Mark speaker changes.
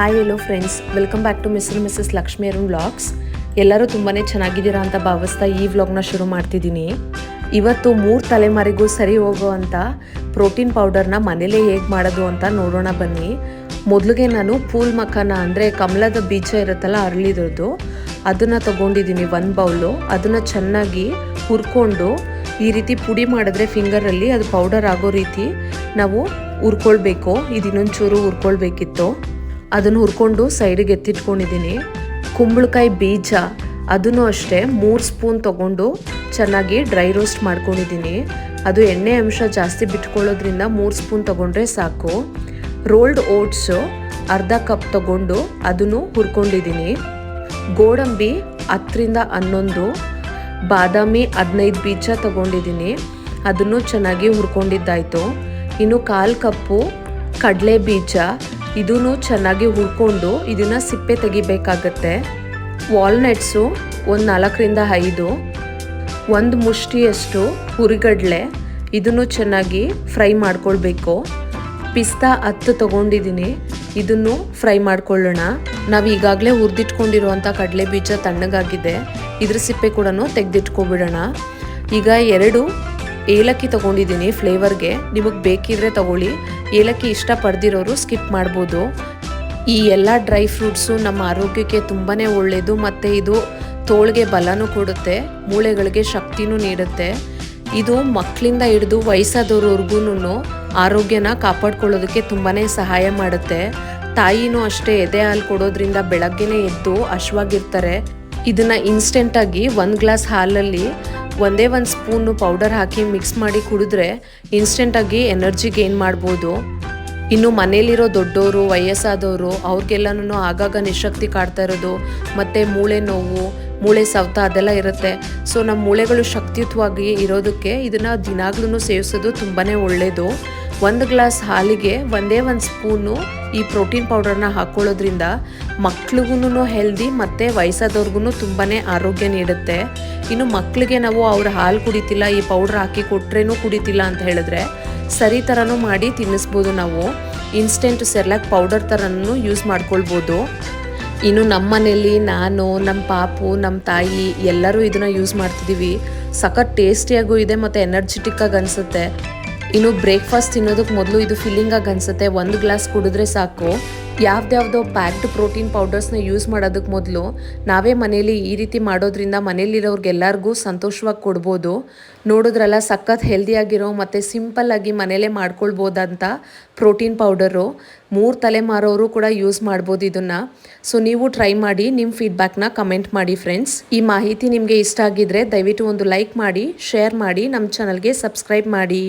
Speaker 1: Hi hello friends, welcome back to mister missus Lakshmi Arun vlogs. ಎಲ್ಲರೂ ತುಂಬಾ ಚೆನ್ನಾಗಿದ್ದೀರಾ ಅಂತ ಭಾವಿಸ್ತಾ ಈ ವ್ಲಾಗ್ನ ಶುರು ಮಾಡ್ತಿದ್ದೀನಿ. ಇವತ್ತು 3 ತಲೆಮಾರಿಗೂ ಸರಿ ಹೋಗುವಂಥ ಪ್ರೋಟೀನ್ ಪೌಡರ್ನ ಮನೇಲೇ ಹೇಗೆ ಮಾಡೋದು ಅಂತ ನೋಡೋಣ ಬನ್ನಿ. ಮೊದಲಿಗೆ ನಾನು ಫೂಲ್ ಮಖಾನ ಅಂದರೆ ಕಮಲದ ಬೀಜ ಇರುತ್ತಲ್ಲ, ಅರಳಿದ್ರದ್ದು, ಅದನ್ನು ತೊಗೊಂಡಿದ್ದೀನಿ 1 ಬೌಲು. ಅದನ್ನು ಚೆನ್ನಾಗಿ ಹುರ್ಕೊಂಡು ಈ ರೀತಿ ಪುಡಿ ಮಾಡಿದ್ರೆ ಫಿಂಗರಲ್ಲಿ ಅದು ಪೌಡರ್ ಆಗೋ ರೀತಿ ನಾವು ಹುರ್ಕೊಳ್ಬೇಕು. ಇದು ಇನ್ನೊಂಚೂರು ಹುರ್ಕೊಳ್ಬೇಕಿತ್ತು. ಅದನ್ನು ಹುರ್ಕೊಂಡು ಸೈಡಿಗೆ ಎತ್ತಿಟ್ಕೊಂಡಿದ್ದೀನಿ. ಕುಂಬಳಕಾಯಿ ಬೀಜ ಅದನ್ನು ಅಷ್ಟೇ 3 ಸ್ಪೂನ್ ತೊಗೊಂಡು ಚೆನ್ನಾಗಿ ಡ್ರೈ ರೋಸ್ಟ್ ಮಾಡ್ಕೊಂಡಿದ್ದೀನಿ. ಅದು ಎಣ್ಣೆ ಅಂಶ ಜಾಸ್ತಿ ಬಿಟ್ಕೊಳ್ಳೋದ್ರಿಂದ 3 ಸ್ಪೂನ್ ತೊಗೊಂಡ್ರೆ ಸಾಕು. ರೋಲ್ಡ್ ಓಟ್ಸು ಅರ್ಧ ಕಪ್ ತೊಗೊಂಡು ಅದನ್ನು ಹುರ್ಕೊಂಡಿದ್ದೀನಿ. ಗೋಡಂಬಿ 10ರಿಂದ 11, ಬಾದಾಮಿ 15 ಬೀಜ ತೊಗೊಂಡಿದ್ದೀನಿ. ಅದನ್ನು ಚೆನ್ನಾಗಿ ಹುರ್ಕೊಂಡಿದ್ದಾಯಿತು. ಇನ್ನು 1/4 ಕಪ್ಪು ಕಡಲೆ ಬೀಜ, ಇದನ್ನು ಚೆನ್ನಾಗಿ ಹುರ್ಕೊಂಡು ಇದನ್ನು ಸಿಪ್ಪೆ ತೆಗಿಬೇಕಾಗತ್ತೆ. ವಾಲ್ನಟ್ಸು ಒಂದು 4ರಿಂದ 5, 1 ಮುಷ್ಟಿಯಷ್ಟು ಹುರಿಗಡಲೆ, ಇದನ್ನು ಚೆನ್ನಾಗಿ ಫ್ರೈ ಮಾಡ್ಕೊಳ್ಬೇಕು. ಪಿಸ್ತಾ 10 ತೊಗೊಂಡಿದ್ದೀನಿ, ಇದನ್ನು ಫ್ರೈ ಮಾಡ್ಕೊಳ್ಳೋಣ. ನಾವು ಈಗಾಗಲೇ ಹುರಿದಿಟ್ಕೊಂಡಿರುವಂಥ ಕಡಲೆ ಬೀಜ ತಣ್ಣಗಾಗಿದೆ, ಇದ್ರ ಸಿಪ್ಪೆ ಕೂಡ ತೆಗೆದಿಟ್ಕೊಬಿಡೋಣ. ಈಗ 2 ಏಲಕ್ಕಿ ತೊಗೊಂಡಿದ್ದೀನಿ ಫ್ಲೇವರ್ಗೆ. ನಿಮಗೆ ಬೇಕಿದ್ರೆ ತಗೊಳ್ಳಿ, ಏಲಕ್ಕಿ ಇಷ್ಟಪಡ್ದಿರೋರು ಸ್ಕಿಪ್ ಮಾಡ್ಬೋದು. ಈ ಎಲ್ಲ ಡ್ರೈ ಫ್ರೂಟ್ಸು ನಮ್ಮ ಆರೋಗ್ಯಕ್ಕೆ ತುಂಬಾ ಒಳ್ಳೆಯದು, ಮತ್ತು ಇದು ತೋಳಿಗೆ ಬಲನೂ ಕೊಡುತ್ತೆ, ಮೂಳೆಗಳಿಗೆ ಶಕ್ತಿನೂ ನೀಡುತ್ತೆ. ಇದು ಮಕ್ಕಳಿಂದ ಹಿಡಿದು ವಯಸ್ಸಾದವ್ರವ್ರಿಗೂ ಆರೋಗ್ಯನ ಕಾಪಾಡ್ಕೊಳ್ಳೋದಕ್ಕೆ ತುಂಬಾ ಸಹಾಯ ಮಾಡುತ್ತೆ. ತಾಯಿನೂ ಅಷ್ಟೇ ಎದೆ ಹಾಲು ಕೊಡೋದ್ರಿಂದ ಬೆಳಗ್ಗೆನೇ ಎದ್ದು ಹಶ್ವಾಗಿರ್ತಾರೆ. ಇದನ್ನು ಇನ್ಸ್ಟೆಂಟಾಗಿ 1 ಗ್ಲಾಸ್ ಹಾಲಲ್ಲಿ 1 ಸ್ಪೂನು ಪೌಡರ್ ಹಾಕಿ ಮಿಕ್ಸ್ ಮಾಡಿ ಕುಡಿದ್ರೆ ಇನ್ಸ್ಟೆಂಟಾಗಿ ಎನರ್ಜಿ ಗೇನ್ ಮಾಡ್ಬೋದು. ಇನ್ನು ಮನೇಲಿರೋ ದೊಡ್ಡವರು, ವಯಸ್ಸಾದವರು, ಅವ್ರಿಗೆಲ್ಲನೂ ಆಗಾಗ ನಿಶಕ್ತಿ ಕಾಡ್ತಾ ಇರೋದು, ಮತ್ತು ಮೂಳೆ ನೋವು, ಮೂಳೆ ಸವತ ಅದೆಲ್ಲ ಇರುತ್ತೆ. ಸೊ ನಮ್ಮ ಮೂಳೆಗಳು ಶಕ್ತಿಯುತವಾಗಿ ಇರೋದಕ್ಕೆ ಇದನ್ನು ದಿನಾಗ್ಲೂ ಸೇವಿಸೋದು ತುಂಬಾ ಒಳ್ಳೆಯದು. 1 ಗ್ಲಾಸ್ ಹಾಲಿಗೆ 1 ಸ್ಪೂನು ಈ ಪ್ರೋಟೀನ್ ಪೌಡರ್ನ ಹಾಕ್ಕೊಳ್ಳೋದ್ರಿಂದ ಮಕ್ಳಿಗೂ ಹೆಲ್ದಿ ಮತ್ತು ವಯಸ್ಸಾದವ್ರಿಗೂ ತುಂಬಾ ಆರೋಗ್ಯ ನೀಡುತ್ತೆ. ಇನ್ನು ಮಕ್ಕಳಿಗೆ ನಾವು ಅವ್ರ ಹಾಲು ಕುಡಿತಿಲ್ಲ, ಈ ಪೌಡ್ರ್ ಹಾಕಿ ಕೊಟ್ರೇನೂ ಕುಡಿತಿಲ್ಲ ಅಂತ ಹೇಳಿದ್ರೆ ಸರಿ ಥರನೂ ಮಾಡಿ ತಿನ್ನಿಸ್ಬೋದು. ನಾವು ಇನ್ಸ್ಟೆಂಟ್ ಸೆರ್ಲಾಕ್ ಪೌಡರ್ ಥರನೂ ಯೂಸ್ ಮಾಡ್ಕೊಳ್ಬೋದು. ಇನ್ನು ನಮ್ಮ ಮನೇಲಿ ನಾನು, ನಮ್ಮ ಪಾಪು, ನಮ್ಮ ತಾಯಿ ಎಲ್ಲರೂ ಇದನ್ನು ಯೂಸ್ ಮಾಡ್ತಿದ್ದೀವಿ. ಸಖತ್ ಟೇಸ್ಟಿಯಾಗೂ ಇದೆ ಮತ್ತು ಎನರ್ಜೆಟಿಕ್ಕಾಗಿ ಅನಿಸುತ್ತೆ. ಇನ್ನು ಬ್ರೇಕ್ಫಾಸ್ಟ್ ತಿನ್ನೋದಕ್ಕೆ ಮೊದಲು ಇದು ಫಿಲ್ಲಿಂಗಾಗಿ ಅನಿಸುತ್ತೆ. 1 ಗ್ಲಾಸ್ ಕುಡಿದ್ರೆ ಸಾಕು. ಯಾವ್ದ್ಯಾವುದೋ ಪ್ಯಾಕ್ಡ್ ಪ್ರೋಟೀನ್ ಪೌಡರ್ಸ್ನ ಯೂಸ್ ಮಾಡೋದಕ್ಕೆ ಮೊದಲು ನಾವೇ ಮನೇಲಿ ಈ ರೀತಿ ಮಾಡೋದ್ರಿಂದ ಮನೇಲಿರೋರ್ಗೆಲ್ಲರಿಗೂ ಸಂತೋಷವಾಗಿ ಕೊಡ್ಬೋದು. ನೋಡಿದ್ರಲ್ಲ, ಸಖತ್ ಹೆಲ್ದಿಯಾಗಿರೋ ಮತ್ತು ಸಿಂಪಲ್ಲಾಗಿ ಮನೇಲೇ ಮಾಡ್ಕೊಳ್ಬೋದಂತ ಪ್ರೋಟೀನ್ ಪೌಡರು. 3 ತಲೆಮಾರೋರು ಕೂಡ ಯೂಸ್ ಮಾಡ್ಬೋದು ಇದನ್ನು. ಸೊ ನೀವು ಟ್ರೈ ಮಾಡಿ, ನಿಮ್ಮ ಫೀಡ್ಬ್ಯಾಕ್ನ ಕಮೆಂಟ್ ಮಾಡಿ ಫ್ರೆಂಡ್ಸ್. ಈ ಮಾಹಿತಿ ನಿಮಗೆ ಇಷ್ಟ ಆಗಿದ್ರೆ ದಯವಿಟ್ಟು ಒಂದು ಲೈಕ್ ಮಾಡಿ, ಶೇರ್ ಮಾಡಿ, ನಮ್ಮ ಚಾನಲ್ಗೆ ಸಬ್ಸ್ಕ್ರೈಬ್ ಮಾಡಿ.